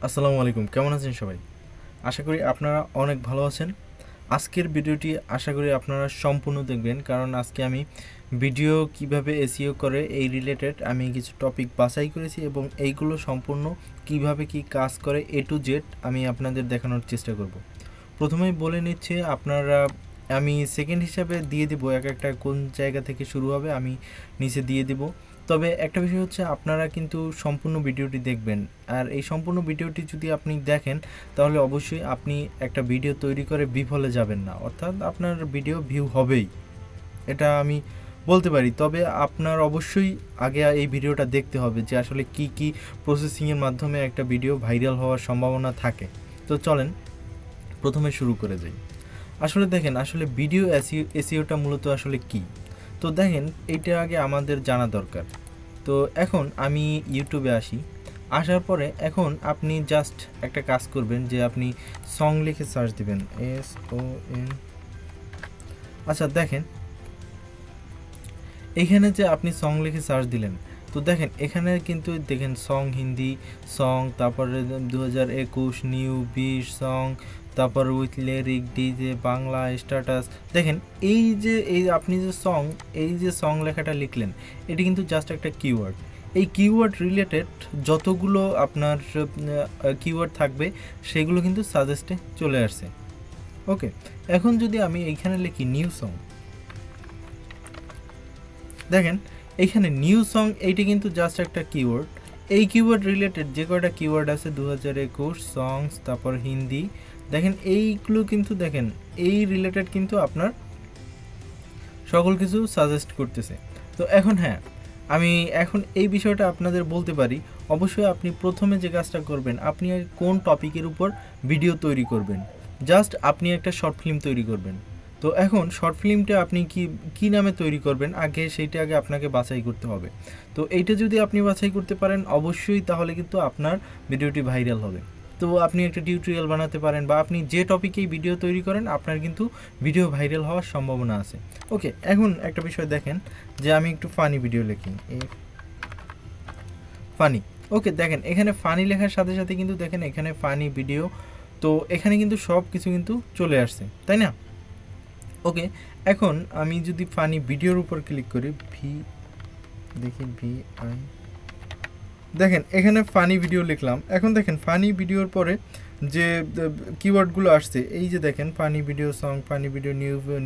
আসসালামু আলাইকুম, কেমন আছেন সবাই? আশা করি আপনারা অনেক ভালো আছেন। আজকের ভিডিওটি আশা করি আপনারা সম্পূর্ণ দেখবেন, কারণ আজকে আমি ভিডিও কিভাবে এসইও করে এই রিলেটেড আমি কিছু টপিক বাছাই করেছি এবং এইগুলো সম্পূর্ণ কিভাবে কি কাজ করে এ টু জেড আমি আপনাদের দেখানোর চেষ্টা করব। প্রথমেই বলে নিচ্ছে আপনারা, আমি সেকেন্ড হিসাবে দিয়ে দেবো এক একটা কোন জায়গা থেকে শুরু হবে আমি নিচে দিয়ে দেব। তবে একটা বিষয় হচ্ছে আপনারা কিন্তু সম্পূর্ণ ভিডিওটি দেখবেন, আর এই সম্পূর্ণ ভিডিওটি যদি আপনি দেখেন তাহলে অবশ্যই আপনি একটা ভিডিও তৈরি করে বিফলে যাবেন না, অর্থাৎ আপনার ভিডিও ভিউ হবেই, এটা আমি বলতে পারি। তবে আপনার অবশ্যই আগে এই ভিডিওটা দেখতে হবে যে আসলে কি কি প্রসেসিংয়ের মাধ্যমে একটা ভিডিও ভাইরাল হওয়ার সম্ভাবনা থাকে। তো চলেন প্রথমে শুরু করে যাই। আসলে দেখেন, আসলে ভিডিও এসইওটা মূলত আসলে কি, তো দেখেন এইটা আগে আমাদের জানা দরকার। তো এখন আমি ইউটিউবে আসি, আসার পরে এখন আপনি জাস্ট একটা কাজ করবেন যে আপনি সং লিখে সার্চ দিবেন, SON। আচ্ছা দেখেন এইখানে যে আপনি সং লিখে সার্চ দিলেন, তো দেখেন এখানে কিন্তু দেখেন সং হিন্দি সং, তারপরে 2021 নিউ 20 সং, তারপর with lyric DJ Bangla status. দেখেন এই আপনি যে সং লেখাটা লিখলেন, এটি কিন্তু জাস্ট একটা কিওয়ার্ড। এই কিওয়ার্ড রিলেটেড যতগুলো আপনার কিওয়ার্ড থাকবে সেগুলো কিন্তু সাজেস্টে চলে আসছে। ওকে, এখন যদি আমি এইখানে লিখি নিউ সং, দেখেন এইখানে নিউ সং, এইটি কিন্তু জাস্ট একটা কিওয়ার্ড। এই কিওয়ার্ড রিলেটেড যে কয়টা কিওয়ার্ড আছে 2021 সংস, তারপর হিন্দি, দেখেন এইগুলো কিন্তু দেখেন এই রিলেটেড কিন্তু আপনার সকল কিছু সাজেস্ট করতেছে। তো এখন হ্যাঁ, আমি এখন এই বিষয়টা আপনাদের বলতে পারি। অবশ্যই আপনি প্রথমে যে কাজটা করবেন, আপনি কোন টপিকের উপর ভিডিও তৈরি করবেন, জাস্ট আপনি একটা শর্ট ফিল্ম তৈরি করবেন। তো এখন শর্ট ফিল্মটা আপনি কি নামে তৈরি করবেন আগে সেইটা আগে আপনাকে বাছাই করতে হবে। তো এইটা যদি আপনি বাছাই করতে পারেন অবশ্যই, তাহলে কিন্তু আপনার ভিডিওটি ভাইরাল হবে। তো আপনি একটা টিউটোরিয়াল বানাতে পারেন, বা আপনি যে টপিকেই ভিডিও তৈরি করেন আপনার কিন্তু ভিডিও ভাইরাল হওয়ার সম্ভাবনা আছে। ওকে, এখন একটা বিষয় দেখেন যে আমি একটু ফানি ভিডিও লিখি, ফানি। ওকে, দেখেন এখানে ফানি লেখার সাথে সাথে কিন্তু দেখেন এখানে ফানি ভিডিও, তো এখানে কিন্তু সব কিছু কিন্তু চলে আসছে, তাই না? ওকে, এখন আমি যদি ফানি ভিডিওর উপর ক্লিক করি, VI, দেখেন এখানে ফানি ভিডিও লিখলাম। এখন দেখেন ফানি ভিডিওর পরে যে কিওয়ার্ডগুলো আসছে, এই যে দেখেন funny video song, funny video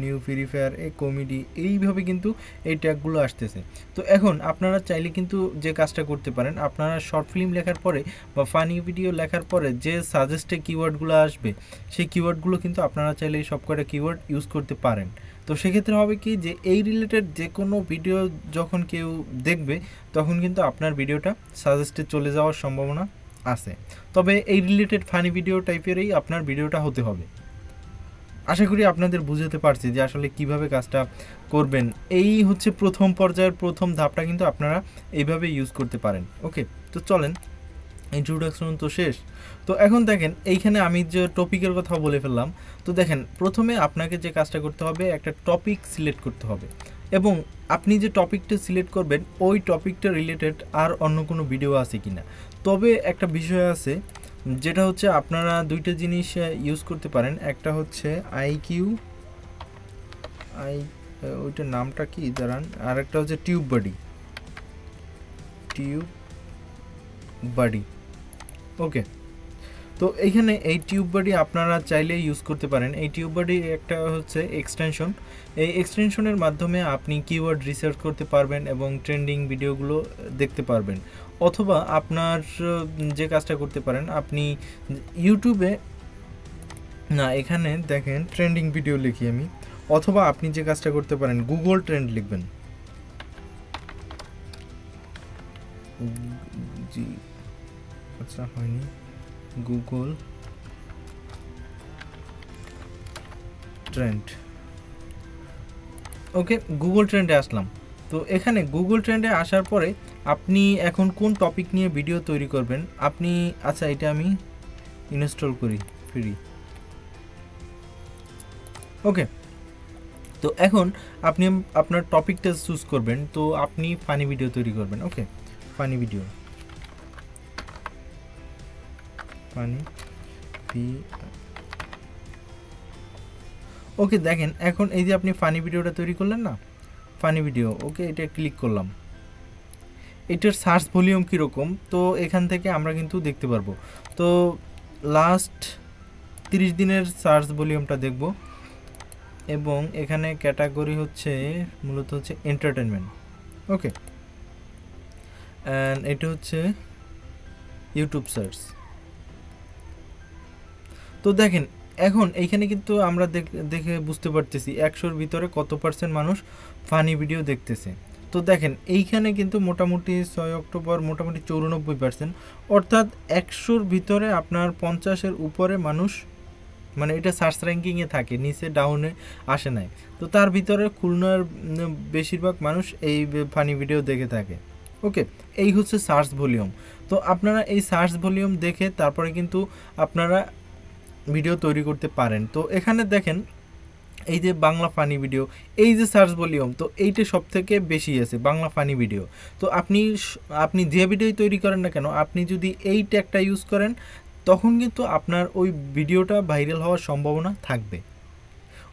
new Free Fire, a comedy, এইভাবে কিন্তু এই ট্যাগগুলো আসতেছে। তো এখন আপনারা চাইলে কিন্তু যে কাজটা করতে পারেন, আপনারা শর্ট ফিল্ম লেখার পরে বা ফানি ভিডিও লেখার পরে যে সাজেস্টে কিওয়ার্ডগুলো আসবে সেই কিওয়ার্ডগুলো কিন্তু আপনারা চাইলে এই সব কয়টা কিওয়ার্ড ইউজ করতে পারেন। তো সেক্ষেত্রে হবে কি যে এই রিলেটেড যে কোনো ভিডিও যখন কেউ দেখবে তখন কিন্তু আপনার ভিডিওটা সাজেস্টে চলে যাওয়ার সম্ভাবনা আছে। তবে এই রিলেটেড ফানি ভিডিও টাইপেরই আপনার ভিডিওটা হতে হবে। আশা করি আপনাদের বুঝাতে পারছি যে আসলে কিভাবে কাজটা করবেন। এই হচ্ছে প্রথম পর্যায়ের প্রথম ধাপটা, কিন্তু আপনারা এইভাবে ইউজ করতে পারেন। ওকে, তো চলেন, ইন্ট্রোডাকশন তো শেষ। তো এখন দেখেন এইখানে আমি যে টপিকের কথা বলে ফেললাম। তো দেখেন প্রথমে আপনাকে যে কাজটা করতে হবে, একটা টপিক সিলেক্ট করতে হবে, এবং আপনি যে টপিকটা সিলেক্ট করবেন ওই টপিকটা রিলেটেড আর অন্য কোনো ভিডিও আছে কিনা। তবে একটা বিষয় আছে, যেটা হচ্ছে আপনারা দুইটা জিনিস ইউজ করতে পারেন। একটা হচ্ছে ওইটার নামটা কি দাঁড়ান, আর একটা হচ্ছে টিউব বাডি। ওকে, তো এইখানে এই টিউব বডি আপনারা চাইলে ইউজ করতে পারেন। এই টিউব বডি একটা হচ্ছে এক্সটেনশন, এই এক্সটেনশনের মাধ্যমে আপনি কিওয়ার্ড রিসার্চ করতে পারবেন এবং ট্রেন্ডিং ভিডিওগুলো দেখতে পারবেন। অথবা আপনার যে কাজটা করতে পারেন, আপনি ইউটিউবে, না এখানে দেখেন ট্রেন্ডিং ভিডিও লিখি আমি, অথবা আপনি যে কাজটা করতে পারেন গুগল ট্রেন্ড লিখবেন, জি আচ্ছা হয়নি, গুগল ট্রেন্ড। ওকে, গুগল ট্রেন্ডে আসলাম। তো এখানে গুগল ট্রেন্ডে আসার পরে আপনি এখন কোন টপিক নিয়ে ভিডিও তৈরি করবেন আপনি, আচ্ছা এটা আমি ইনস্টল করি ফ্রি। ওকে, তো এখন আপনি আপনার টপিকটা চুজ করবেন। তো আপনি ফানি ভিডিও তৈরি করবেন। ওকে, ফানি ভিডিও, ফানি ওকে দেখেন এখন এই যে আপনি ফানি ভিডিওটা তৈরি করলেন না, ফানি ভিডিও, ওকে এটা ক্লিক করলাম। এটার সার্চ ভলিউম কীরকম, তো এখান থেকে আমরা কিন্তু দেখতে পারবো। তো লাস্ট 30 দিনের সার্চ ভলিউমটা দেখব, এবং এখানে ক্যাটাগরি হচ্ছে মূলত হচ্ছে এন্টারটেনমেন্ট। ওকে, অ্যান্ড এটা হচ্ছে ইউটিউব সার্চ। তো দেখেন এখন এইখানে কিন্তু আমরা দেখে বুঝতে পারতেছি 100-র ভিতরে কত % মানুষ ফানি ভিডিও দেখতেছে। তো দেখেন এইখানে কিন্তু মোটামুটি 6 অক্টোবর মোটামুটি 94%, অর্থাৎ 100-র ভিতরে আপনার 50-এর উপরে মানুষ, মানে এটা সার্চ র্যাঙ্কিংয়ে থাকে, নিচে ডাউনে আসে নাই। তো তার ভিতরে খুলনার বেশিরভাগ মানুষ এই ফানি ভিডিও দেখে থাকে। ওকে, এই হচ্ছে সার্চ ভলিউম। তো আপনারা এই সার্চ ভলিউম দেখে তারপরে কিন্তু আপনারা ভিডিও তৈরি করতে পারেন। তো এখানে দেখেন এই যে বাংলা ফানি ভিডিও, এই যে সার্চ ভলিউম, তো এইটা সব থেকে বেশি আছে বাংলা ফানি ভিডিও। তো আপনি যে ভিডিও তৈরি করেন না কেন, আপনি যদি এই ট্যাগটা ইউজ করেন তখন কিন্তু আপনার ওই ভিডিওটা ভাইরাল হওয়ার সম্ভাবনা থাকবে।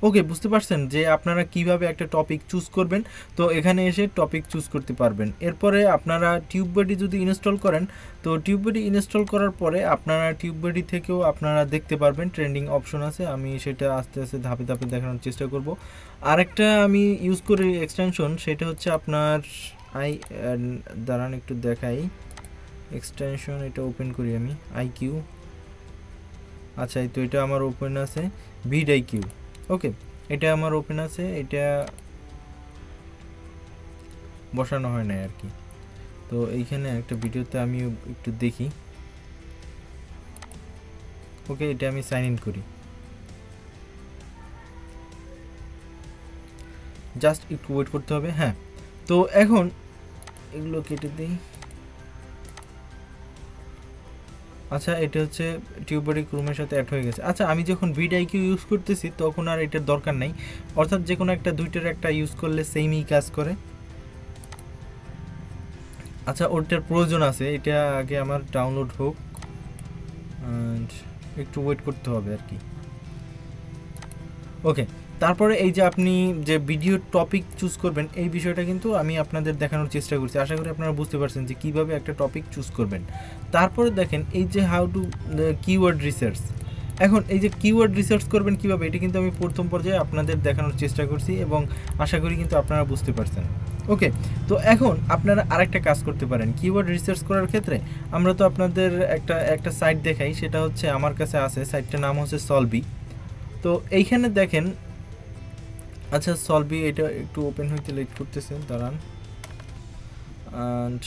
ওকে, বুঝতে পারছেন যে আপনারা কিভাবে একটা টপিক চুজ করবেন। তো এখানে এসে টপিক চুজ করতে পারবেন। এরপরে আপনারা টিউববাডি যদি ইনস্টল করেন, তো টিউববাডি ইনস্টল করার পরে আপনারা টিউববাডি থেকেও আপনারা দেখতে পারবেন, ট্রেন্ডিং অপশন আছে। আমি সেটা আস্তে আস্তে ধাপে ধাপে দেখানোর চেষ্টা করব। আরেকটা আমি ইউজ করি এক্সটেনশন, সেটা হচ্ছে আপনার দাঁড়ান একটু দেখাই এক্সটেনশন। এটা ওপেন করি আমি, আইকিউ। আচ্ছা, এই তো এটা আমার ওপেন আছে, ভিডআইকিউ। ওকে, এটা আমার ওপেন আছে, এটা বসানো হয় না আর কি। তো এইখানে একটা ভিডিওতে আমি একটু দেখি। ওকে, এটা আমি সাইন ইন করি, জাস্ট একটু ওয়েট করতে হবে। হ্যাঁ, তো এখন এগুলো কেটে দিই। আচ্ছা, এটা হচ্ছে টিউববাডি ক্রোমের সাথে অ্যাড হয়ে গেছে। আচ্ছা, আমি যখন ভিডআইকিউ ইউজ করতেছি তখন আর এটার দরকার নাই, অর্থাৎ যে কোনো একটা দুইটার একটা ইউজ করলে সেমই কাজ করে। আচ্ছা, ওটার প্রয়োজন আছে, এটা আগে আমার ডাউনলোড হোক, একটু ওয়েট করতে হবে আর কি। ওকে, তারপরে এই যে আপনি যে ভিডিও টপিক চুজ করবেন, এই বিষয়টা কিন্তু আমি আপনাদের দেখানোর চেষ্টা করছি। আশা করি আপনারা বুঝতে পারছেন যে কীভাবে একটা টপিক চুজ করবেন। তারপরে দেখেন এই যে হাউ টু কিওয়ার্ড রিসার্চ। এখন এই যে কিওয়ার্ড রিসার্চ করবেন কীভাবে, এটা কিন্তু আমি প্রথম পর্যায়ে আপনাদের দেখানোর চেষ্টা করছি, এবং আশা করি কিন্তু আপনারা বুঝতে পারছেন। ওকে, তো এখন আপনারা আরেকটা কাজ করতে পারেন কিওয়ার্ড রিসার্চ করার ক্ষেত্রে। আমরা তো আপনাদের একটা সাইট দেখাই, সেটা হচ্ছে আমার কাছে আছে, সাইটটার নাম হচ্ছে সলভি। তো এইখানে দেখেন, আচ্ছা সলভি এটা একটু ওপেন হইতে লেট করতেছে, দাঁড়ান। অ্যান্ড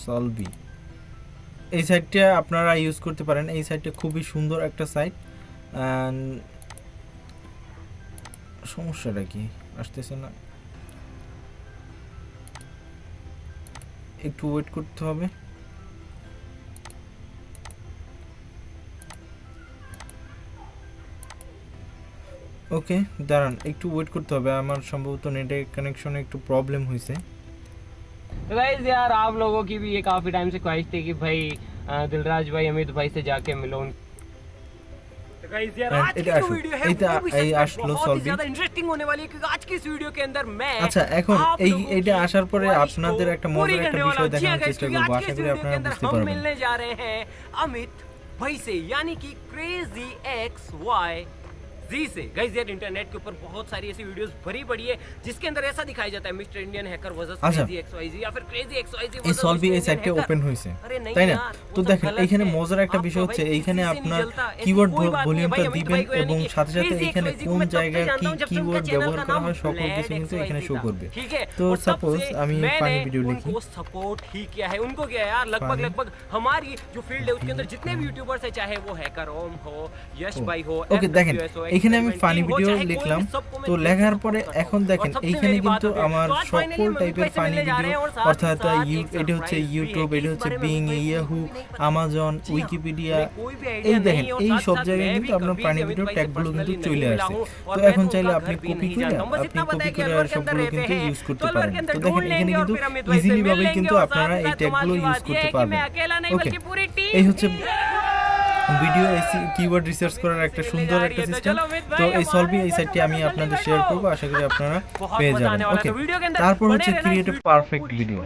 সলভি, এই সাইটটা আপনারা ইউজ করতে পারেন। এই সাইটটা খুবই সুন্দর একটা সাইট। অ্যান্ড সমস্যাটা কি আসতেছে না, একটু ওয়েট করতে হবে। ওকে, দাঁড়ান একটু ওয়েট করতে হবে, আমার সম্ভবত নেটের কানেকশনে একটু প্রবলেম হয়েছে। तो गाइस यार, आप लोगों की भी ये काफी टाइम से ख्वाहिश थी कि भाई दिलराज भाई अमित भाई से जाके मिलो। तो गाइस यार, आज की जो वीडियो है वो भी बहुत ज्यादा इंटरेस्टिंग होने वाली है, क्योंकि आज की इस वीडियो के अंदर मैं আচ্ছা এখন এইটা আসার পরে আপনাদের একটা মজার একটা বিষয় দেখানোর চেষ্টা করব। আশা করি আপনারা বুঝতে পারবেন। हम मिलने जा रहे हैं अमित भाई से, यानी कि क्रेजी एक्स वाई जी से। गाइस यार, इंटरनेट के ऊपर बहुत सारी ऐसी वीडियोस भरी पड़ी है जिसके अंदर ऐसा दिखाया जाता है mister Indian hacker versus crazy XYZ, या फिर क्रेजी एक्सवाईजी এই সলভি এই সাইটটা ওপেন হইছে, তাই না? তো দেখেন এইখানে মজার একটা বিষয় হচ্ছে, এইখানে আপনার কিওয়ার্ড ভলিউমটা দিবেন এবং সাথে সাথে এইখানে কোন জায়গায় কি কিওয়ার্ড ব্যবহার করা হয় সকল কিছু কিন্তু এখানে শো করবে। তো সাপোজ আমি ফানি ভিডিও লিখি, सपोर्ट ही किया है उनको, क्या है यार, लगभग हमारी जो फील्ड है उसके अंदर जितने भी यूट्यूबर्स है, चाहे वो हैकर ओम हो, यश भाई हो, ओके देखেন এখানে আমি ফানি ভিডিও লিখলাম। তো লেখার পরে এখন দেখেন এইখানে কিন্তু আমার সকল টাইপের ফানি ভিডিও, অর্থাৎ এটা হচ্ছে ইউটিউব, এটা হচ্ছে বিং, ইয়াহু, আমাজন, উইকিপিডিয়া, এই দেখেন এই সব জায়গায় কিন্তু আপনার ফানি ভিডিও ট্যাগগুলো কিন্তু চলে আসে। তো এখন চাইলে আপনি কপি করে সবগুলো কিন্তু ইউজ করতে পারেন। তো দেখেন এখানে কিন্তু ইজিলি ভাবেই কিন্তু আপনারা এই ট্যাগগুলো ইউজ করতে পারবেন। ওকে, এই হচ্ছে ভিডিও কিওয়ার্ড রিসার্চ করার একটা সুন্দর একটা সিস্টেম। তো এই সলভি এই সাইটটি আমি আপনাদের শেয়ার করব, আশা করি আপনারা পেয়ে যাবেন। ওকে, তারপর হচ্ছে ক্রিয়েট এ পারফেক্ট ভিডিও।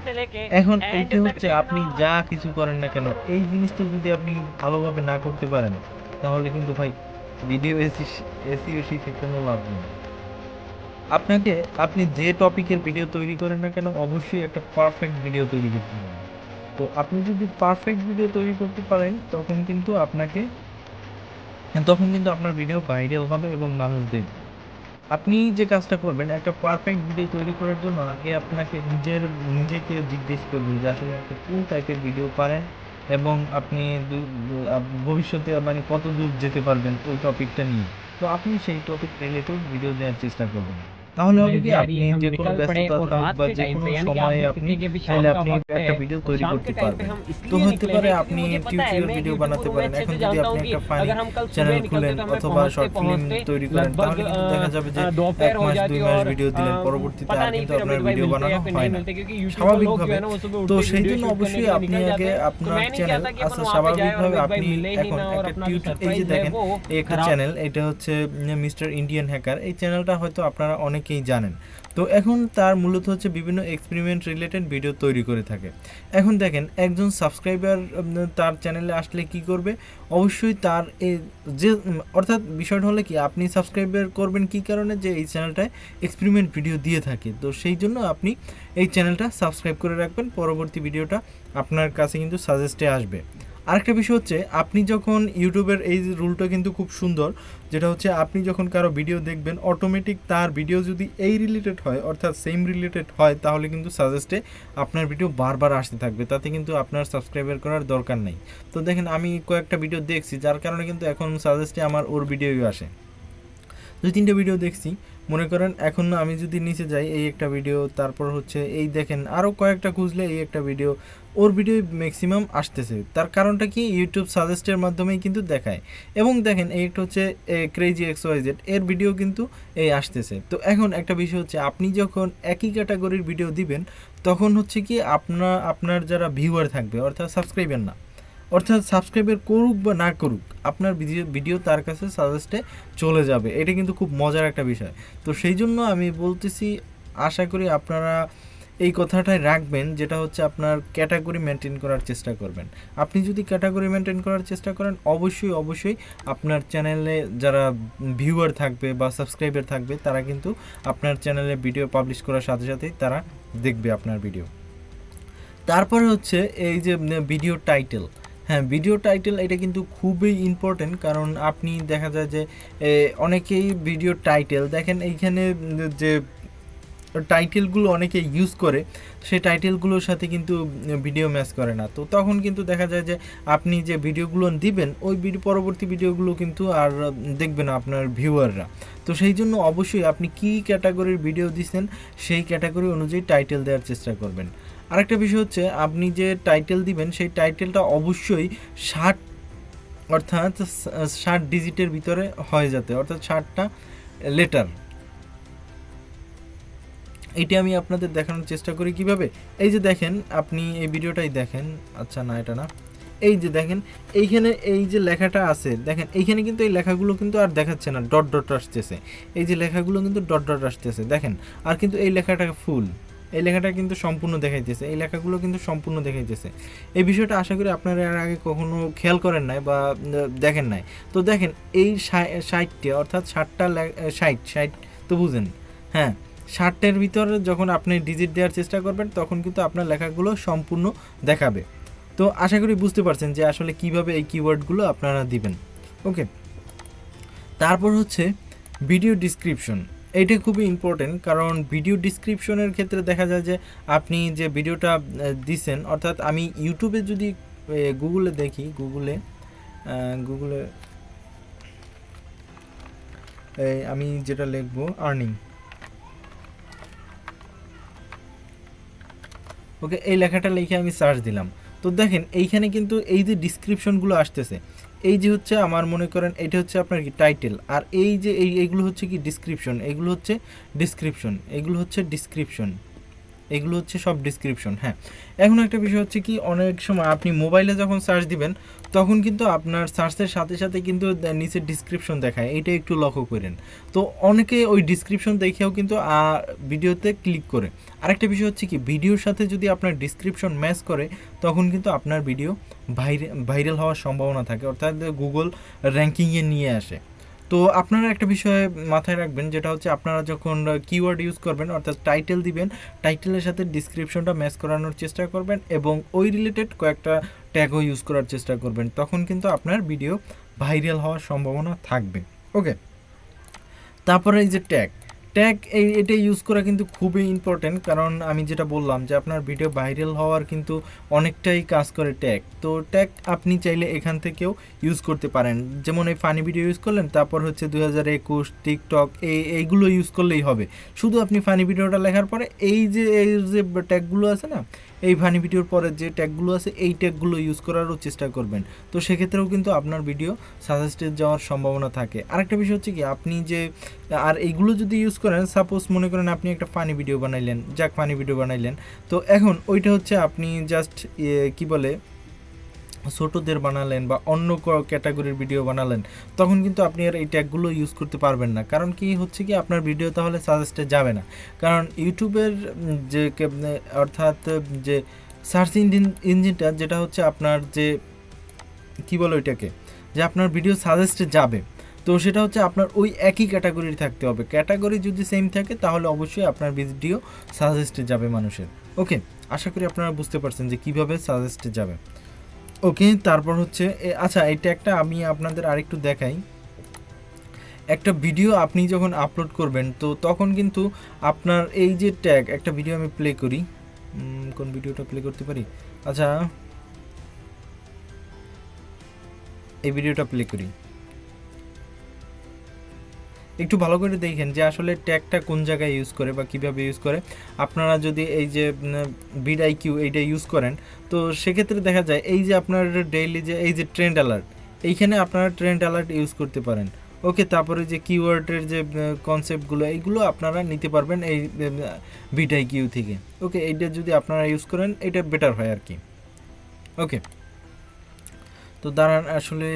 এখন এইটা হচ্ছে আপনি যা কিছু করেন না কেন, এই জিনিসটা যদি আপনি ভালোভাবে না করতে পারেন তাহলে কিন্তু ভাই ভিডিও এসইও শিখে কোনো লাভ নেই। আপনি যে টপিকের ভিডিও তৈরি করেন না কেন অবশ্যই একটা পারফেক্ট ভিডিও তৈরি করতে হবে। তো আপনি যদি পারফেক্ট ভিডিও তৈরি করতে পারেন তখন কিন্তু আপনার ভিডিও ভাইরাল হবে এবং মানুষ দেখবে। আপনি যে কাজটা করবেন, একটা পারফেক্ট ভিডিও তৈরি করার জন্য আগে আপনাকে নিজেকে জিজ্ঞেস করবেন যে আসলে আপনি কোন টাইপের ভিডিও পারেন এবং আপনি ভবিষ্যতে মানে কত দূর যেতে পারবেন ওই টপিকটা নিয়ে। তো আপনি সেই টপিক রিলেটেড ভিডিও দেওয়ার চেষ্টা করবেন। তাহলে হবে কি আপনি যে কোনো ব্যস্ততা বা যে কোনো সময়ে আপনি চাইলে আপনি একটা ভিডিও তৈরি করতে পারবেন। তো হতে পারে আপনি টিউটোরিয়াল ভিডিও বানাতে পারেন। এখন যদি আপনি একটা ফানি চ্যানেল খুলেন অথবা শর্ট ফিল্ম তৈরি করেন তাহলে কিন্তু দেখা যাবে যে 1 মাস 2 মাস ভিডিও দিলেন, পরবর্তীতে আর কিন্তু আপনার ভিডিও বানানো হয় না স্বাভাবিকভাবে। তো সেই জন্য অবশ্যই আপনি আগে আপনার চ্যানেল স্বাভাবিকভাবে আপনি এখন একটা এই যে দেখেন এই একটা চ্যানেল, এটা হচ্ছে মিস্টার ইন্ডিয়ান হ্যাকার। এই চ্যানেলটা হয়তো আপনারা অনেকেই জানেন। তো এখন তার মূলত হচ্ছে বিভিন্ন এক্সপেরিমেন্ট রিলেটেড ভিডিও তৈরি করে থাকে। এখন দেখেন একজন সাবস্ক্রাইবার তার চ্যানেলে আসলে কি করবে, অবশ্যই তার অর্থাৎ বিষয়টা হলো কি আপনি সাবস্ক্রাইবার করবেন কি কারণে, যে এই চ্যানেলটায় এক্সপেরিমেন্ট ভিডিও দিয়ে থাকে। তো সেই জন্য আপনি এই চ্যানেলটা সাবস্ক্রাইব করে রাখবেন, পরবর্তী ভিডিওটা আপনার কাছে কিন্তু সাজেস্টে আসবে। আরেকটা বিষয় হচ্ছে আপনি যখন ইউটিউবের এই রুলটা কিন্তু খুব সুন্দর, যেটা হচ্ছে আপনি যখন কারো ভিডিও দেখবেন অটোমেটিক তার ভিডিও যদি এই রিলেটেড হয় অর্থাৎ সেম রিলেটেড হয় তাহলে কিন্তু সাজেস্টে আপনার ভিডিও বারবার আসতে থাকবে, তাতে কিন্তু আপনার সাবস্ক্রাইবার করার দরকার নেই। তো দেখেন আমি কয়েকটা ভিডিও দেখছি যার কারণে কিন্তু এখন সাজেস্টে আমার ওর ভিডিওই আসে। 2-3টা ভিডিও দেখছি, মনে করেন এখন আমি যদি নিচে যাই এই একটা ভিডিও, তারপর হচ্ছে এই দেখেন আরও কয়েকটা খুঁজলে এই একটা ভিডিও, ওর ভিডিও ম্যাক্সিমাম আসতেছে। তার কারণটা কি ইউটিউব সাজেস্টের মাধ্যমেই কিন্তু দেখায়। এবং দেখেন এই একটা হচ্ছে ক্রেজি XYZ, এর ভিডিও কিন্তু এই আসতেছে। তো এখন একটা বিষয় হচ্ছে আপনি যখন একই ক্যাটাগরির ভিডিও দিবেন তখন হচ্ছে কি আপনার যারা ভিউয়ার থাকবে অর্থাৎ সাবস্ক্রাইবার না, অর্থাৎ সাবস্ক্রাইবার করুক বা না করুক আপনার ভিডিও তার কাছে সাজেস্টে চলে যাবে। এটা কিন্তু খুব মজার একটা বিষয়। তো সেই জন্য আমি বলতেছি, আশা করি আপনারা এই কথাটাই রাখবেন, যেটা হচ্ছে আপনার ক্যাটাগরি মেনটেন করার চেষ্টা করবেন। আপনি যদি ক্যাটাগরি মেনটেন করার চেষ্টা করেন অবশ্যই আপনার চ্যানেলে যারা ভিউয়ার থাকবে বা সাবস্ক্রাইবার থাকবে তারা কিন্তু আপনার চ্যানেলে ভিডিও পাবলিশ করার সাথে সাথেই তারা দেখবে আপনার ভিডিও। তারপরে হচ্ছে এই যে ভিডিও টাইটেল, হ্যাঁ ভিডিও টাইটেল এটা কিন্তু খুবই ইম্পর্টেন্ট, কারণ আপনি দেখা যায় যে অনেকেই ভিডিও টাইটেল দেখেন এইখানে যে টাইটেলগুলো অনেকে ইউজ করে সেই টাইটেলগুলোর সাথে কিন্তু ভিডিও ম্যাচ করে না। তো তখন কিন্তু দেখা যায় যে আপনি যে ভিডিওগুলো দিবেন ওই পরবর্তী ভিডিওগুলো কিন্তু আর দেখবে না আপনার ভিউয়াররা। তো সেই জন্য অবশ্যই আপনি কী ক্যাটাগরির ভিডিও দিচ্ছেন সেই ক্যাটাগরি অনুযায়ী টাইটেল দেওয়ার চেষ্টা করবেন। আরেকটা বিষয় হচ্ছে আপনি যে টাইটেল দিবেন সেই টাইটেলটা অবশ্যই 60 অর্থাৎ 60 ডিজিটের ভিতরে হয়ে যাতে, অর্থাৎ 60টা লেটার। এইটা আমি আপনাদের দেখানোর চেষ্টা করি কিভাবে। এই যে দেখেন আপনি এই ভিডিওটাই দেখেন, আচ্ছা না এটা না, এই যে দেখেন এইখানে এই যে লেখাটা আছে দেখেন এইখানে কিন্তু এই লেখাগুলো কিন্তু আর দেখাচ্ছে না, ডট ডট আসতেছে, এই যে লেখাগুলো কিন্তু ডট ডট আসতেছে দেখেন, আর কিন্তু এই লেখাটা ফুল, এই লেখাটা কিন্তু সম্পূর্ণ দেখাইতেছে, এই লেখাগুলো কিন্তু সম্পূর্ণ দেখাইতেছে। এই বিষয়টা আশা করি আপনারা এর আগে কখনো খেয়াল করেন নাই বা দেখেন নাই। তো দেখেন এই 60টা অর্থাৎ 60টা 60 তো বুঝেন, হ্যাঁ 60টার ভিতরে যখন আপনি ডিজিট দেওয়ার চেষ্টা করবেন তখন কিন্তু আপনার লেখাগুলো সম্পূর্ণ দেখাবে। তো আশা করি বুঝতে পারছেন যে আসলে কিভাবে এই কিওয়ার্ডগুলো আপনারা দিবেন। ওকে, তারপর হচ্ছে ভিডিও ডিসক্রিপশন, এইটা খুবই ইম্পর্টেন্ট, কারণ ভিডিও ডিসক্রিপশনের ক্ষেত্রে দেখা যায় যে আপনি যে ভিডিওটা দিছেন, অর্থাৎ আমি ইউটিউবে যদি গুগলে দেখি, গুগলে আমি যেটা লিখবো আর্নিং, ওকে এই লেখাটা লিখে আমি সার্চ দিলাম। তো দেখেন এইখানে কিন্তু এই যে ডিসক্রিপশনগুলো আসতেছে, এই যে হচ্ছে আমার মনে করেন এটা হচ্ছে আপনার কি টাইটেল, আর এই যে এইগুলো হচ্ছে কি ডিসক্রিপশন, এগুলো হচ্ছে ডিসক্রিপশন, এগুলো হচ্ছে ডিসক্রিপশন, এগুলো হচ্ছে সব ডিসক্রিপশন। হ্যাঁ, এখন একটা বিষয় হচ্ছে কি অনেক সময় আপনি মোবাইলে যখন সার্চ দিবেন তখন কিন্তু আপনার সার্চের সাথে সাথে কিন্তু নিচে ডিসক্রিপশন দেখায়, এইটা একটু লক্ষ্য করেন। তো অনেকে ওই ডিসক্রিপশন দেখেও কিন্তু ভিডিওতে ক্লিক করে। আরেকটা বিষয় হচ্ছে কি ভিডিওর সাথে যদি আপনার ডিসক্রিপশন ম্যাচ করে তখন কিন্তু আপনার ভিডিও ভাইরাল হওয়ার সম্ভাবনা থাকে, অর্থাৎ গুগল র্যাঙ্কিংয়ে নিয়ে আসে। তো আপনারা একটা বিষয় মাথায় রাখবেন, যেটা হচ্ছে আপনারা যখন কিওয়ার্ড ইউজ করবেন অর্থাৎ টাইটেল দিবেন, টাইটেলের সাথে ডিসক্রিপশনটা ম্যাচ করানোর চেষ্টা করবেন এবং ওই রিলেটেড কয়েকটা ট্যাগও ইউজ করার চেষ্টা করবেন, তখন কিন্তু আপনার ভিডিও ভাইরাল হওয়ার সম্ভাবনা থাকবে। ওকে, তারপরে এই যে ট্যাগ এটা ইউজ করা কিন্তু খুবই ইম্পর্টেন্ট, কারণ আমি যেটা বললাম যে আপনার ভিডিও ভাইরাল হওয়ার কিন্তু অনেকটাই কাজ করে ট্যাগ। তো ট্যাগ আপনি চাইলে এখান থেকেও ইউজ করতে পারেন, যেমন এই ফানি ভিডিও ইউজ করলেন, তারপর হচ্ছে 2021 টিকটক এইগুলো ইউজ করলেই হবে। শুধু আপনি ফানি ভিডিওটা লেখার পরে এই যে ট্যাগগুলো আছে না, এই ফানি ভিডিওর পরে যে ট্যাগগুলো আছে এই ট্যাগগুলো ইউজ করারও চেষ্টা করবেন, তো সেক্ষেত্রেও কিন্তু আপনার ভিডিও সাজেস্টেড যাওয়ার সম্ভাবনা থাকে। আরেকটা বিষয় হচ্ছে কি আপনি যে আর এইগুলো যদি ইউজ করেন, সাপোজ মনে করেন আপনি একটা ফানি ভিডিও বানাইলেন, ফানি ভিডিও বানাইলেন, তো এখন ওইটা হচ্ছে আপনি জাস্ট কি বলে ছোটদের বানালেন বা অন্য ক্যাটাগরির ভিডিও বানালেন, তখন কিন্তু আপনি আর এই ট্যাগগুলো ইউজ করতে পারবেন না, কারণ কি হচ্ছে কি আপনার ভিডিও তাহলে সাজেস্টে যাবে না। কারণ ইউটিউবের যে অর্থাৎ যে সার্চ ইঞ্জিনটা যেটা হচ্ছে আপনার যে কি বলে ওইটাকে, যে আপনার ভিডিও সাজেস্টে যাবে, তো সেটা হচ্ছে আপনার ওই একই ক্যাটাগরির থাকতে হবে। ক্যাটাগরি যদি সেম থাকে তাহলে অবশ্যই আপনার ভিডিও সাজেস্টে যাবে মানুষের। ওকে, আশা করি আপনারা বুঝতে পারছেন যে কিভাবে সাজেস্টে যাবে। ওকে, তারপর হচ্ছে আচ্ছা এটা একটা আমি আপনাদের আরেকটু দেখাই। একটা ভিডিও আপনি যখন আপলোড করবেন তো তখন কিন্তু আপনার এই যে ট্যাগ, একটা ভিডিও আমি প্লে করি, কোন ভিডিওটা প্লে করতে পারি, আচ্ছা এই ভিডিওটা প্লে করি, একটু ভালো করে দেখেন যে আসলে ট্যাগটা কোন জায়গায় ইউজ করে বা কীভাবে ইউজ করে। আপনারা যদি এই যে VidIQ এইটা ইউজ করেন তো সেক্ষেত্রে দেখা যায় এই যে আপনার ডেইলি যে এই যে ট্রেন্ড অ্যালার্ট, এইখানে আপনারা ট্রেন্ড অ্যালার্ট ইউজ করতে পারেন। ওকে, তারপরে যে কিওয়ার্ডের যে কনসেপ্টগুলো এইগুলো আপনারা নিতে পারবেন এই VidIQ থেকে। ওকে, এইটা যদি আপনারা ইউজ করেন এটা বেটার হয় আর কি। ওকে, তো দাঁড়ান আসলে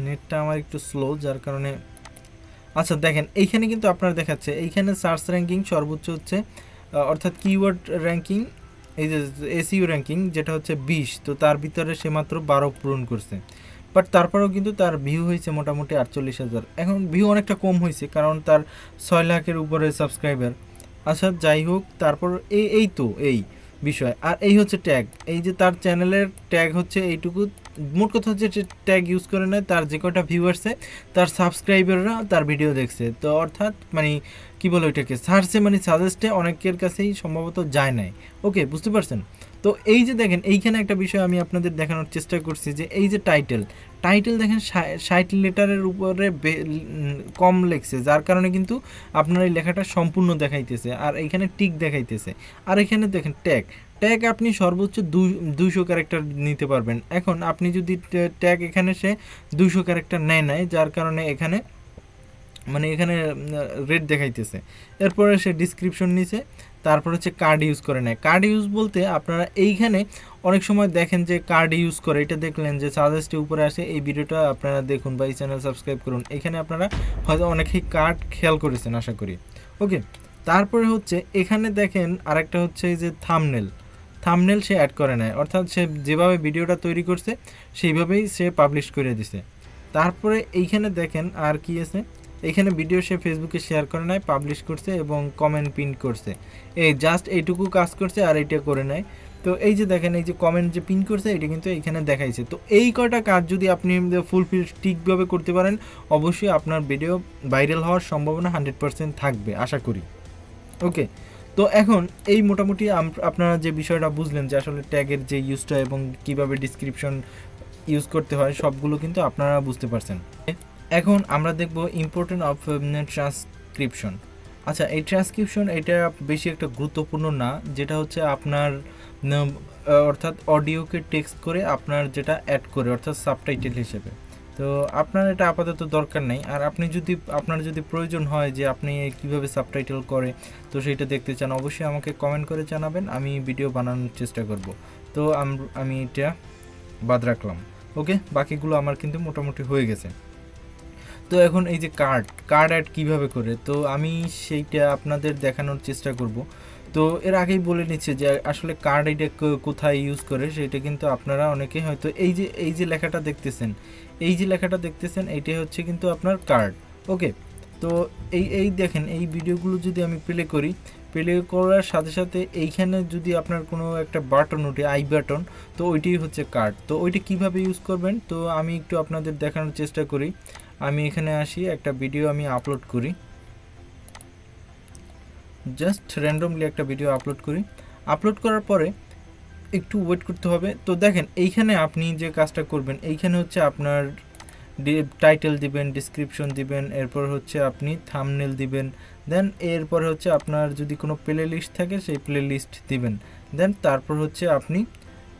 নেটটা আমার একটু স্লো যার কারণে। আচ্ছা দেখেন এইখানে কিন্তু আপনার দেখাচ্ছে এইখানে সার্চ র্যাঙ্কিং সর্বোচ্চ হচ্ছে অর্থাৎ কিওয়ার্ড র্যাঙ্কিং, এই যে SEO র্যাঙ্কিং যেটা হচ্ছে 20, তো তার ভিতরে সে মাত্র 12 পূরণ করছে, বাট তারপরেও কিন্তু তার ভিউ হয়েছে মোটামুটি 48,000। এখন ভিউ অনেকটা কম হয়েছে কারণ তার 6 লাখের উপরে সাবস্ক্রাইবার। আচ্ছা যাই হোক, তারপর এই তো এই বিষয়। আর এই হচ্ছে ট্যাগ, এই যে তার চ্যানেলের ট্যাগ হচ্ছে এইটুকু, মোট কথা হচ্ছে ট্যাগ ইউজ করে নেয়, তার যে কটা ভিউ আসছে তার সাবস্ক্রাইবাররা তার ভিডিও দেখছে, তো অর্থাৎ মানে কি বলে ওইটাকে সার্চে মানে সাজেস্টে অনেকের কাছেই সম্ভবত যায় নাই। ওকে, বুঝতে পারছেন? তো এই যে দেখেন এইখানে একটা বিষয় আমি আপনাদের দেখানোর চেষ্টা করছি যে এই যে টাইটেল দেখেন 60 লেটারের উপরে কম লেখছে, যার কারণে কিন্তু আপনার এই লেখাটা সম্পূর্ণ দেখাইতেছে, আর এইখানে টিক দেখাইতেছে। আর এখানে দেখেন ট্যাগ আপনি সর্বোচ্চ 200 ক্যারেক্টার নিতে পারবেন। এখন আপনি যদি ট্যাগ এখানে সে 200 ক্যারেক্টার নেয় যার কারণে এখানে মানে এখানে রেট দেখাইতেছে। এরপরে সে ডিসক্রিপশন নিছে, তারপর হচ্ছে কার্ড ইউজ করে নেয়। কার্ড ইউজ বলতে আপনারা এইখানে অনেক সময় দেখেন যে কার্ড ইউজ করে, এটা দেখলেন যে সাজেস্টে উপরে আসে, এই ভিডিওটা আপনারা দেখুন বা এই চ্যানেল সাবস্ক্রাইব করুন। এখানে আপনারা হয়তো অনেকেই কার্ড খেয়াল করেছেন আশা করি। ওকে, তারপরে হচ্ছে এখানে দেখেন আরেকটা হচ্ছে এই যে থামনেল সে অ্যাড করে নেয়, অর্থাৎ সে যেভাবে ভিডিওটা তৈরি করছে সেইভাবেই সে পাবলিশ করে দিছে। তারপরে এইখানে দেখেন আর কি আছে, এখানে ভিডিও সে ফেসবুকে শেয়ার করে নেয়, পাবলিশ করছে এবং কমেন্ট পিন করছে, এই জাস্ট এইটুকু কাজ করছে আর এইটা করে নেয়। তো এই যে দেখেন এই যে কমেন্ট যে পিন করছে এটা কিন্তু এইখানে দেখাইছে। তো এই কয়টা কাজ যদি আপনি ফুলফিল ঠিকভাবে করতে পারেন অবশ্যই আপনার ভিডিও ভাইরাল হওয়ার সম্ভাবনা 100% থাকবে আশা করি। ওকে, তো এখন এই মোটামুটি আপনারা যে বিষয়টা বুঝলেন যে আসলে ট্যাগের যে ইউজটা এবং কিভাবে ডিসক্রিপশন ইউজ করতে হয় সবগুলো কিন্তু আপনারা বুঝতে পারছেন। এখন আমরা দেখব ইম্পর্টেন্ট অফ ট্রান্সক্রিপশন। আচ্ছা, এই ট্রান্সক্রিপশন এটা বেশি একটা গুরুত্বপূর্ণ না, যেটা হচ্ছে আপনার অর্থাৎ অডিওকে টেক্সট করে আপনার যেটা অ্যাড করে অর্থাৎ সাবটাইটেল হিসেবে। তো আপনার এটা আপাতত দরকার নেই। আর আপনার যদি প্রয়োজন হয় যে আপনি কিভাবে সাবটাইটেল করে তো সেইটা দেখতে চান, অবশ্যই আমাকে কমেন্ট করে জানাবেন, আমি ভিডিও বানানোর চেষ্টা করব। তো আমি এটা বাদ রাখলাম। ওকে, বাকিগুলো আমার কিন্তু মোটামুটি হয়ে গেছে। তো এখন এই যে কার্ড অ্যাড কীভাবে করে, তো আমি সেইটা আপনাদের দেখানোর চেষ্টা করব। তো এর আগেই বলে নিচ্ছে যে আসলে কার্ড এটা কোথায় ইউজ করে, সেটা কিন্তু আপনারা অনেকে হয়তো এই যে লেখাটা দেখতেছেন, এইটাই হচ্ছে কিন্তু আপনার কার্ড। ওকে, তো এই দেখেন এই ভিডিওগুলো যদি আমি প্লে করার সাথে সাথে এইখানে যদি আপনার কোনো একটা বাটন ওঠে, আই বাটন, তো ওইটাই হচ্ছে কার্ড। তো ওইটা কিভাবে ইউজ করবেন তো আমি একটু আপনাদের দেখানোর চেষ্টা করি। আমি এখানে আসি, একটা ভিডিও আমি আপলোড করি, জাস্ট র্যান্ডমলি একটা ভিডিও আপলোড করার পরে একটু ওয়েট করতে হবে। তো দেখেন এইখানে আপনি যে কাজটা করবেন, এইখানে হচ্ছে আপনার টাইটেল দিবেন, ডিসক্রিপশন দিবেন, এরপর হচ্ছে আপনি থাম্বনেল দিবেন, দেন এরপর হচ্ছে আপনার যদি কোনো প্লে লিস্ট থাকে সেই প্লে লিস্ট দিবেন, দেন তারপর হচ্ছে আপনি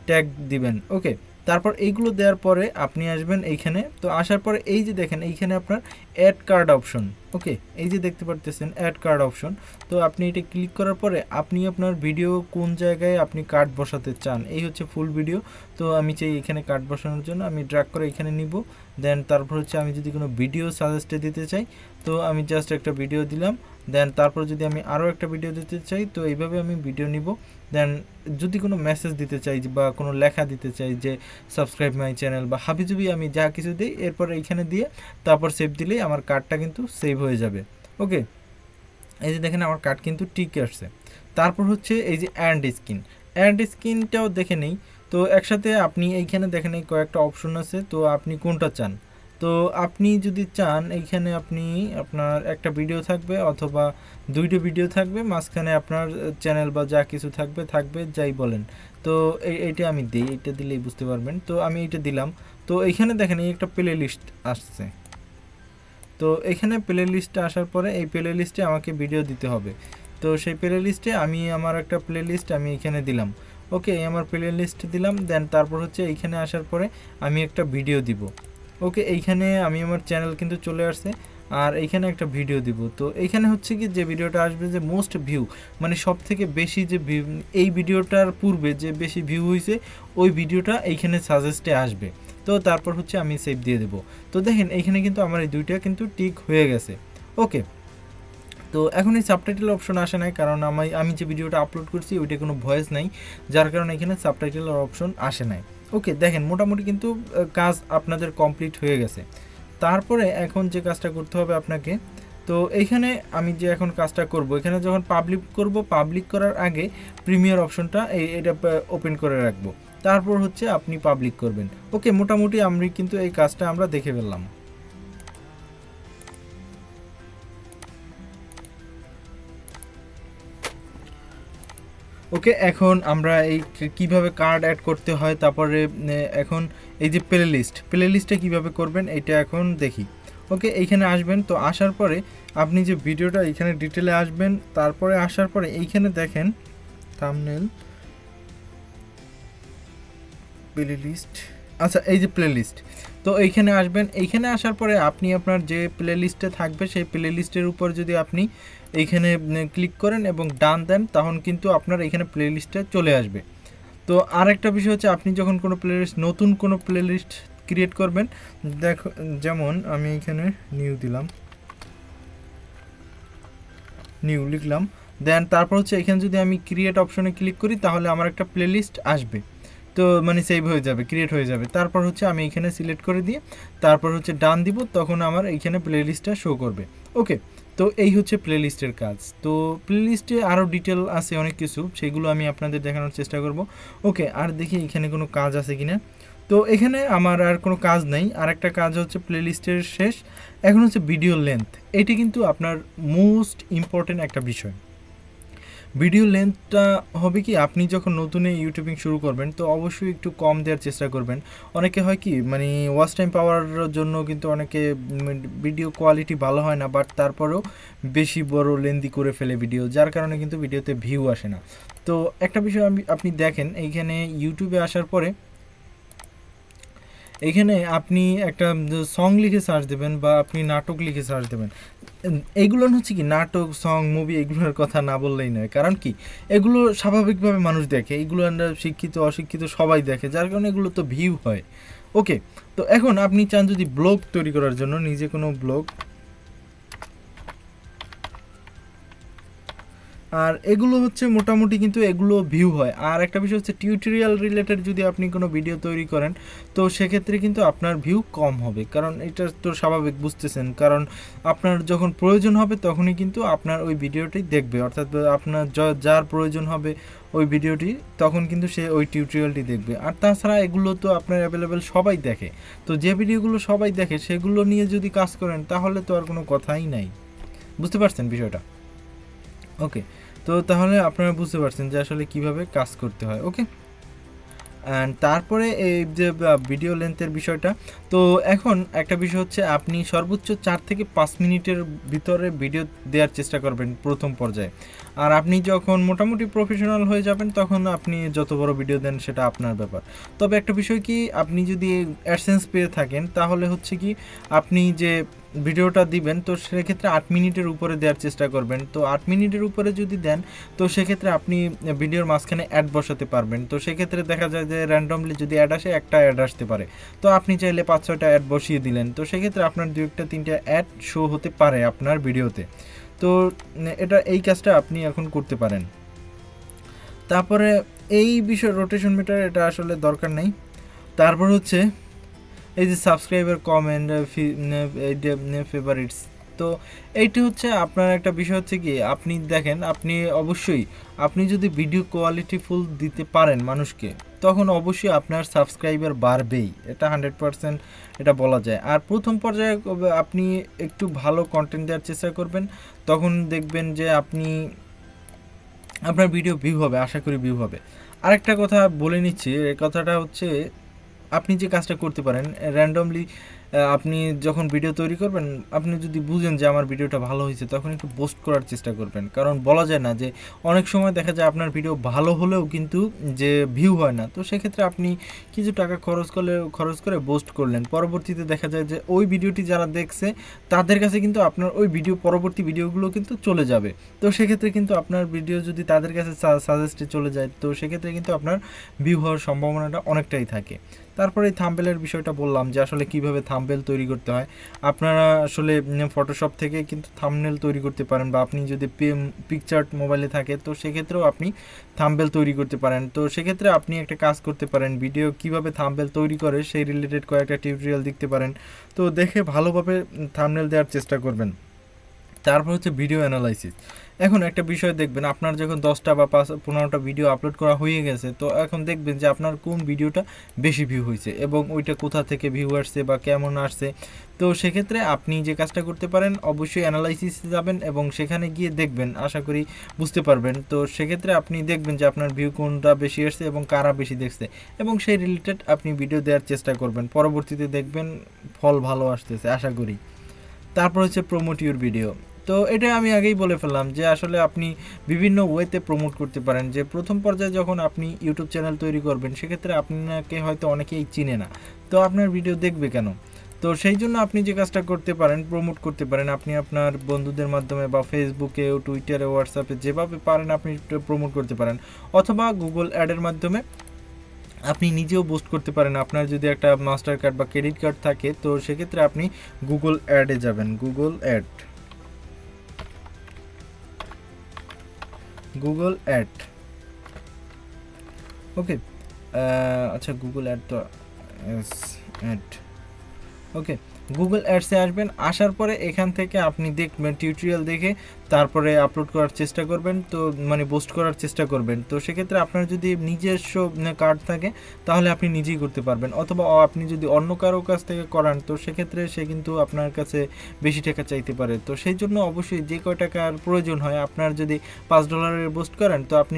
ট্যাগ দিবেন। ওকে, তারপর এইগুলো দেওয়ার পরে আপনি আসবেন এইখানে। তো আসার পরে এই যে দেখেন এইখানে আপনার অ্যাড কার্ড অপশন। ওকে, এই যে দেখতে পারতেছেন অ্যাড কার্ড অপশন। তো আপনি এটা ক্লিক করার পরে আপনি আপনার ভিডিও কোন জায়গায় আপনি কার্ড বসাতে চান, এই হচ্ছে ফুল ভিডিও। তো আমি চাই এখানে কার্ড বসানোর জন্য, আমি ড্র্যাগ করে এখানে নিব। দেন তারপর হচ্ছে আমি যদি কোনো ভিডিও সাজেস্টে দিতে চাই তো আমি জাস্ট একটা ভিডিও দিলাম। দেন তারপর যদি আমি আরও একটা ভিডিও দিতে চাই তো এইভাবে আমি ভিডিও নিব। দেন যদি কোনো মেসেজ দিতে চাই বা কোনো লেখা দিতে চাই যে সাবস্ক্রাইব মাই চ্যানেল বা হাবিজুবি, আমি যা কিছু দিই এরপর এইখানে দিয়ে তারপর সেভ দিলেই আমার কার্ডটা কিন্তু সেভ হয়ে যাবে। ওকে, এই যে দেখেন আমার কার্ড কিন্তু ঠিক আসছে। তারপর হচ্ছে এই যে অ্যাড স্ক্রিনটাও দেখে নেই। তো একসাথে আপনি এইখানে দেখেন এই কয়েকটা অপশন আছে, তো আপনি কোনটা চান। তো আপনি যদি চান এইখানে আপনার একটা ভিডিও থাকবে অথবা দুইটা ভিডিও থাকবে, মাঝখানে আপনার চ্যানেল বা যা কিছু থাকবে যাই বলেন। তো এইটা আমি দিই, এইটা দিলেই বুঝতে পারবেন। তো আমি এইটা দিলাম। তো এইখানে দেখেন এই একটা প্লে লিস্ট আসছে। তো এখানে প্লে লিস্টে আসার পরে এই প্লে লিস্টে আমাকে ভিডিও দিতে হবে। তো সেই প্লে লিস্টে আমি আমার একটা প্লে লিস্ট আমি এখানে দিলাম। ওকে, আমার প্লে লিস্ট দিলাম। দেন তারপর হচ্ছে এইখানে আসার পরে আমি একটা ভিডিও দিব। ওকে, এইখানে আমি আমার চ্যানেল কিন্তু চলে আসছে আর এইখানে একটা ভিডিও দিব। তো এইখানে হচ্ছে কি যে ভিডিওটা আসবে যে মোস্ট ভিউ, মানে সব থেকে বেশি যে ভিউ, এই ভিডিওটার পূর্বে যে বেশি ভিউ হয়েছে ওই ভিডিওটা এইখানে সাজেস্টে আসবে। তো তারপর হচ্ছে আমি সেভ দিয়ে দেবো। তো দেখেন এইখানে কিন্তু আমার এই দুইটা কিন্তু টিক হয়ে গেছে। ওকে, তো এখন এই সাবটাইটেল অপশন আসে নাই, কারণ আমি যে ভিডিওটা আপলোড করছি ওইটা কোনো ভয়েস নাই, যার কারণে এখানে সাবটাইটেলের অপশন আসে নাই। ওকে, দেখেন মোটামুটি কিন্তু কাজ আপনাদের কমপ্লিট হয়ে গেছে। তারপরে এখন যে কাজটা করতে হবে আপনাকে, তো এইখানে আমি যে এখন কাজটা করব, এখানে যখন পাবলিক করার আগে প্রিমিয়ার অপশনটা এটা ওপেন করে রাখবো, তারপর হচ্ছে আপনি পাবলিক করবেন। ওকে, মোটামুটি আমি কিন্তু এই কাজটা আমরা দেখে ফেললাম। ওকে, এখন আমরা এই কিভাবে কার্ড অ্যাড করতে হয়, তারপরে এখন এই যে প্লে লিস্টে কীভাবে করবেন এইটা এখন দেখি। ওকে, এইখানে আসবেন। তো আসার পরে আপনি যে ভিডিওটা এইখানে ডিটেলে আসবেন, তারপরে আসার পরে এইখানে দেখেন থাম্বনেল, প্লে লিস্ট। আচ্ছা, এই যে প্লে লিস্ট, তো এইখানে আসবেন। এইখানে আসার পরে আপনি আপনার যে প্লে লিস্টে থাকবে সেই প্লে লিস্টের উপর যদি আপনি এইখানে ক্লিক করেন এবং ডান দেন, তখন কিন্তু আপনার এইখানে প্লে লিস্টে চলে আসবে। তো আরেকটা বিষয় হচ্ছে আপনি যখন কোনো নতুন কোনো প্লে লিস্ট ক্রিয়েট করবেন, দেখো যেমন আমি এখানে নিউ লিখলাম। দেন তারপর হচ্ছে এখানে যদি আমি ক্রিয়েট অপশনে ক্লিক করি তাহলে আমার একটা প্লে লিস্ট আসবে, তো মানে সেভ হয়ে যাবে, ক্রিয়েট হয়ে যাবে। তারপর হচ্ছে আমি এখানে সিলেক্ট করে দিয়ে তারপর হচ্ছে ডান দিব, তখন আমার এইখানে প্লে লিস্টটা শো করবে। ওকে, তো এই হচ্ছে প্লে লিস্টের কাজ। তো প্লে লিস্টে আরও ডিটেল আছে অনেক কিছু, সেগুলো আমি আপনাদের দেখানোর চেষ্টা করব। ওকে, আর দেখি এখানে কোনো কাজ আছে কিনা। তো এখানে আমার আর কোনো কাজ নেই। আর একটা কাজ হচ্ছে প্লে লিস্টের শেষ, এখন হচ্ছে ভিডিও লেন্থ। এটি কিন্তু আপনার মোস্ট ইম্পর্টেন্ট একটা বিষয়। ভিডিও লেন্থটা হবে কি, আপনি যখন নতুন ইউটিউবিং শুরু করবেন তো অবশ্যই একটু কম দেওয়ার চেষ্টা করবেন। অনেকে হয় কি মানে ওয়াচ টাইম পাওয়ার জন্য কিন্তু অনেকে ভিডিও কোয়ালিটি ভালো হয় না, বাট তারপরেও বেশি বড় লেন্দি করে ফেলে ভিডিও, যার কারণে কিন্তু ভিডিওতে ভিউ আসে না। তো একটা বিষয় আপনি দেখেন এইখানে ইউটিউবে আসার পরে এখানে আপনি একটা সং লিখে সার্চ দেবেন বা আপনি নাটক লিখে সার্চ দেবেন। এইগুলো হচ্ছে কি নাটক, সং, মুভি এগুলোর কথা না বললেই নয়, কারণ কি এগুলো স্বাভাবিকভাবে মানুষ দেখে, এগুলো আমরা শিক্ষিত অশিক্ষিত সবাই দেখে, যার কারণে এগুলো তো ভিউ হয়। ওকে, তো এখন আপনি চান যদি ব্লগ তৈরি করার জন্য নিজে কোনো ব্লগ, আর এগুলো হচ্ছে মোটামুটি কিন্তু এগুলো ভিউ হয়। আর একটা বিষয় হচ্ছে টিউটোরিয়াল রিলেটেড যদি আপনি কোনো ভিডিও তৈরি করেন তো সেক্ষেত্রে কিন্তু আপনার ভিউ কম হবে, কারণ এটা তো স্বাভাবিক, বুঝতেছেন, কারণ আপনার যখন প্রয়োজন হবে তখনই কিন্তু আপনার ওই ভিডিওটি দেখবে, অর্থাৎ আপনার যার প্রয়োজন হবে ওই ভিডিওটি তখন কিন্তু সে ওই টিউটোরিয়ালটি দেখবে। আর তাছাড়া এগুলো তো আপনার অ্যাভেলেবেল সবাই দেখে, তো যে ভিডিওগুলো সবাই দেখে সেগুলো নিয়ে যদি কাজ করেন তাহলে তো আর কোনো কথাই নাই। বুঝতে পারছেন বিষয়টা? ওকে, তো তাহলে আপনারা বুঝতে পারছেন যে আসলে কিভাবে কাজ করতে হয়। ওকে, অ্যান্ড তারপরে এই যে ভিডিও লেন্থের বিষয়টা, তো এখন একটা বিষয় হচ্ছে আপনি সর্বোচ্চ 4 থেকে 5 মিনিটের ভিতরে ভিডিও দেওয়ার চেষ্টা করবেন প্রথম পর্যায়ে। আর আপনি যখন মোটামুটি প্রফেশনাল হয়ে যাবেন তখন আপনি যত বড় ভিডিও দেন সেটা আপনার ব্যাপার। তবে একটা বিষয় কি, আপনি যদি অ্যাডসেন্স পেয়ে থাকেন তাহলে হচ্ছে কি আপনি যে ভিডিওটা দিবেন তো সেক্ষেত্রে 8 মিনিটের উপরে দেওয়ার চেষ্টা করবেন। তো 8 মিনিটের উপরে যদি দেন তো সেক্ষেত্রে আপনি ভিডিওর মাঝখানে অ্যাড বসাতে পারবেন। তো সেক্ষেত্রে দেখা যায় যে র্যান্ডমলি যদি অ্যাড আসে, একটা অ্যাড আসতে পারে, তো আপনি চাইলে 5-6টা অ্যাড বসিয়ে দিলেন, তো সেক্ষেত্রে আপনার 2-3টা অ্যাড শো হতে পারে আপনার ভিডিওতে। তো এই কাজটা আপনি এখন করতে পারেন। তারপরে এই বিষয় রোটেশন মিটার এটা আসলে দরকার নেই। তারপর হচ্ছে এই যে সাবস্ক্রাইবার, কমেন্ট, ফেভারিটস, তো এইটি হচ্ছে আপনার একটা বিষয় হচ্ছে কি আপনি দেখেন, আপনি অবশ্যই আপনি যদি ভিডিও কোয়ালিটিফুল দিতে পারেন মানুষকে তখন অবশ্যই আপনার সাবস্ক্রাইবার বাড়বেই, এটা 100% এটা বলা যায়। আর প্রথম পর্যায়ে আপনি একটু ভালো কন্টেন্ট দেওয়ার চেষ্টা করবেন, তখন দেখবেন যে আপনার ভিডিও ভিউ হবে, আশা করি ভিউ হবে। আরেকটা কথা বলে নিচ্ছি, এই কথাটা হচ্ছে আপনি যে কাজটা করতে পারেন র্যান্ডমলি, আপনি যখন ভিডিও তৈরি করবেন আপনি যদি বুঝেন যে আমার ভিডিওটা ভালো হয়েছে তখন একটু পোস্ট করার চেষ্টা করবেন, কারণ বলা যায় না যে অনেক সময় দেখা যায় আপনার ভিডিও ভালো হলেও কিন্তু যে ভিউ হয় না, তো সেক্ষেত্রে আপনি কিছু টাকা খরচ করে পোস্ট করলেন, পরবর্তীতে দেখা যায় যে ওই ভিডিওটি যারা দেখছে তাদের কাছে কিন্তু আপনার ওই পরবর্তী ভিডিওগুলো কিন্তু চলে যাবে। তো সেক্ষেত্রে কিন্তু আপনার ভিডিও যদি তাদের কাছে সাজেস্টে চলে যায় তো সেক্ষেত্রে কিন্তু আপনার ভিউ হওয়ার সম্ভাবনাটা অনেকটাই থাকে। তারপরে থাম্বনেলের বিষয়টা বললাম যে আসলে কিভাবে থাম্বনেল তৈরি করতে হয়। আপনারা আসলে ফটোশপ থেকে কিন্তু থাম্বনেল তৈরি করতে পারেন, বা আপনি যদি পিকচার্ট মোবাইলে থাকে তো সেক্ষেত্রেও আপনি থাম্বনেল তৈরি করতে পারেন। তো সেক্ষেত্রে আপনি একটা কাজ করতে পারেন, ভিডিও কিভাবে থাম্বনেল তৈরি করে সেই রিলেটেড কয়েকটা টিউটোরিয়াল দেখতে পারেন, তো দেখে ভালোভাবে থাম্বনেল দেওয়ার চেষ্টা করবেন। তারপর হচ্ছে ভিডিও অ্যানালাইসিস। এখন একটা বিষয় দেখবেন, আপনার যখন 10টা বা 15টা ভিডিও আপলোড করা হয়ে গেছে তো এখন দেখবেন যে আপনার কোন ভিডিওটা বেশি ভিউ হয়েছে এবং ওইটা কোথা থেকে ভিউ আসছে বা কেমন আসছে। তো সেক্ষেত্রে আপনি যে কাজটা করতে পারেন অবশ্যই অ্যানালাইসিসে যাবেন এবং সেখানে গিয়ে দেখবেন, আশা করি বুঝতে পারবেন। তো সেক্ষেত্রে আপনি দেখবেন যে আপনার ভিউ কোনটা বেশি আসছে এবং কারা বেশি দেখছে, এবং সেই রিলেটেড আপনি ভিডিও দেওয়ার চেষ্টা করবেন, পরবর্তীতে দেখবেন ফল ভালো আসতেছে আশা করি। তারপর হচ্ছে প্রমোট ইউর ভিডিও। তো এটা আমি আগেই বলে ফেললাম যে আসলে আপনি বিভিন্ন ওয়েতে প্রমোট করতে পারেন। যে প্রথম পর্যায়ে যখন আপনি ইউটিউব চ্যানেল তৈরি করবেন সেক্ষেত্রে আপনাকে হয়তো অনেকেই চিনে না, তো আপনার ভিডিও দেখবে কেন? তো সেই জন্য আপনি যে কাজটা করতে পারেন, প্রমোট করতে পারেন, আপনি আপনার বন্ধুদের মাধ্যমে বা ফেসবুকে, টুইটারে, হোয়াটসঅ্যাপে যেভাবে পারেন আপনি প্রমোট করতে পারেন, অথবা গুগল অ্যাডের মাধ্যমে আপনি নিজেও বুস্ট করতে পারেন। আপনার যদি একটা মাস্টার কার্ড বা ক্রেডিট কার্ড থাকে তো সেক্ষেত্রে আপনি গুগল অ্যাডে যাবেন, গুগল অ্যাড, ওকে। আচ্ছা গুগল অ্যাড তো অ্যাড, ওকে। গুগল অ্যাডসে আসবেন, আসার পরে এখান থেকে আপনি দেখবেন টিউটোরিয়াল দেখে তারপরে আপলোড করার চেষ্টা করবেন, তো মানে পোস্ট করার চেষ্টা করবেন। তো সেক্ষেত্রে আপনার যদি নিজস্ব কার্ড থাকে তাহলে আপনি নিজেই করতে পারবেন, অথবা আপনি যদি অন্য কারো কাছ থেকে করান তো সেক্ষেত্রে সে কিন্তু আপনার কাছে বেশি টাকা চাইতে পারে। তো সেই জন্য অবশ্যই যে কয় টাকার প্রয়োজন হয়, আপনার যদি $5 পোস্ট করেন তো আপনি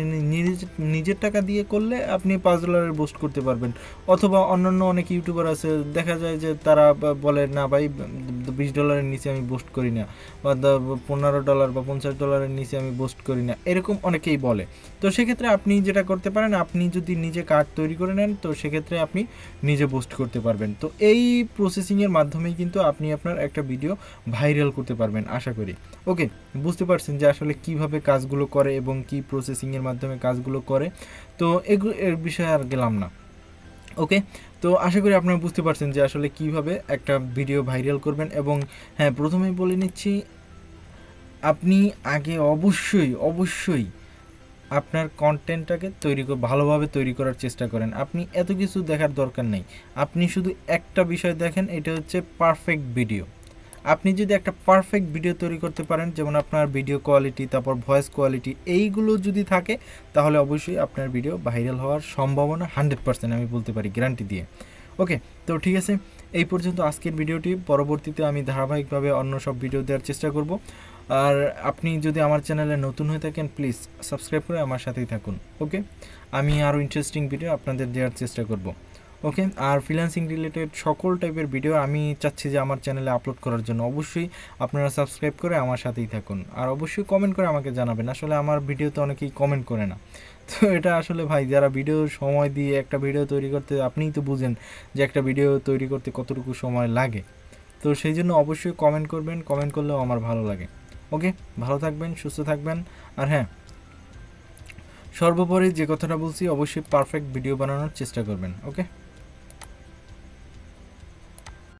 নিজের টাকা দিয়ে করলে আপনি $5 পোস্ট করতে পারবেন। অথবা অন্যান্য অনেক ইউটিউবার আছে, দেখা যায় যে তারা বলে না ভাই $20 নিচে আমি পোস্ট করি না, বা $15 বা $50 নিচে আমি পোস্ট করি না, এরকম অনেকেই বলে। তো সেক্ষেত্রে আপনি যেটা করতে পারেন, আপনি যদি নিজে কার্ড তৈরি করে নেন তো সেক্ষেত্রে আপনি নিজে পোস্ট করতে পারবেন। তো এই প্রসেসিংয়ের মাধ্যমেই কিন্তু আপনি আপনার একটা ভিডিও ভাইরাল করতে পারবেন আশা করি। ওকে, বুঝতে পারছেন যে আসলে কিভাবে কাজগুলো করে এবং কি প্রসেসিংয়ের মাধ্যমে কাজগুলো করে। তো এর বিষয়ে আর গেলাম না। ওকে, তো আশা করি আপনারা বুঝতে পারছেন যে আসলে কিভাবে একটা ভিডিও ভাইরাল করবেন। এবং হ্যাঁ, প্রথমেই বলে নিচ্ছি, আপনি আগে অবশ্যই আপনার কন্টেন্টটাকে ভালোভাবে তৈরি করার চেষ্টা করেন। আপনি এত কিছু দেখার দরকার নেই, আপনি শুধু একটা বিষয় দেখেন, এটা হচ্ছে পারফেক্ট ভিডিও। আপনি যদি একটা পারফেক্ট ভিডিও তৈরি করতে পারেন, যেমন আপনার ভিডিও কোয়ালিটি, তারপর ভয়েস কোয়ালিটি, এইগুলো যদি থাকে তাহলে অবশ্যই আপনার ভিডিও ভাইরাল হওয়ার সম্ভাবনা 100% আমি বলতে পারি গ্যারান্টি দিয়ে। ওকে, তো ঠিক আছে, এই পর্যন্ত আজকের ভিডিওটি। পরবর্তীতে আমি ধারাবাহিকভাবে অন্য সব ভিডিও দেওয়ার চেষ্টা করব। আর আপনি যদি আমার চ্যানেলে নতুন হয়ে থাকেন প্লিজ সাবস্ক্রাইব করে আমার সাথেই থাকুন। ওকে, আমি আরও ইন্টারেস্টিং ভিডিও আপনাদের দেওয়ার চেষ্টা করব। ওকে, আর ফ্রিল্যান্সিং রিলেটেড সকল টাইপের ভিডিও আমি চাচ্ছি যে আমার চ্যানেলে আপলোড করার জন্য অবশ্যই আপনারা সাবস্ক্রাইব করে আমার সাথেই থাকুন। আর অবশ্যই কমেন্ট করে আমাকে জানাবেন, আসলে আমার ভিডিওতে অনেকেই কমেন্ট করে না। তো এটা আসলে ভাই, যারা ভিডিও সময় দিয়ে একটা ভিডিও তৈরি করতে, আপনিই তো বুঝেন যে একটা ভিডিও তৈরি করতে কতটুকু সময় লাগে। তো সেই জন্য অবশ্যই কমেন্ট করবেন, কমেন্ট করলেও আমার ভালো লাগে। ওকে, ভালো থাকবেন, সুস্থ থাকবেন। আর হ্যাঁ, সর্বোপরি যে কথাটা বলছি, অবশ্যই পারফেক্ট ভিডিও বানানোর চেষ্টা করবেন। ওকে।